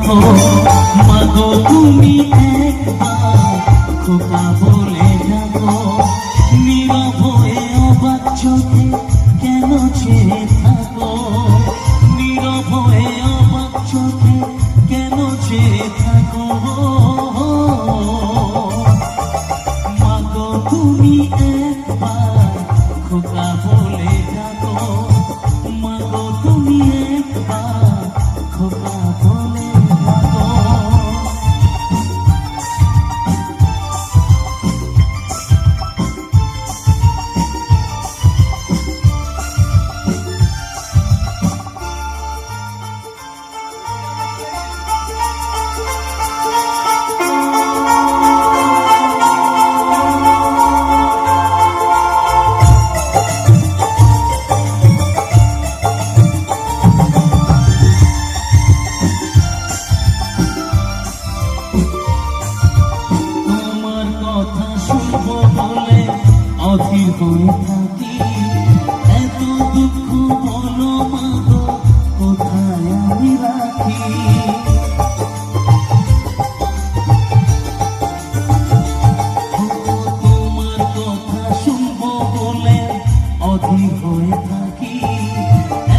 রাখো। মাগো তুমি একবার খোকা বলে ডাকো, নীরব হয়ে অবাক চোখে কেন চেয়ে থাকো, নীরব হয়ে অবাক চোখে কেন চেয়ে থাকো। মাগো তুমি একবার খোকা বলে ডাকো, মাগো তুমি একবার খোকা বলে ডাকো। অধীর হয়ে থাকি, এত দুঃখ বলো মাগো কোথায় আমি রাখি। তোমার কথা শুনবো বলে অধীর হয়ে থাকি,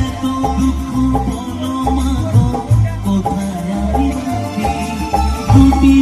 এত দুঃখ বলো মাগো কোথায় আমি রাখি। দুটি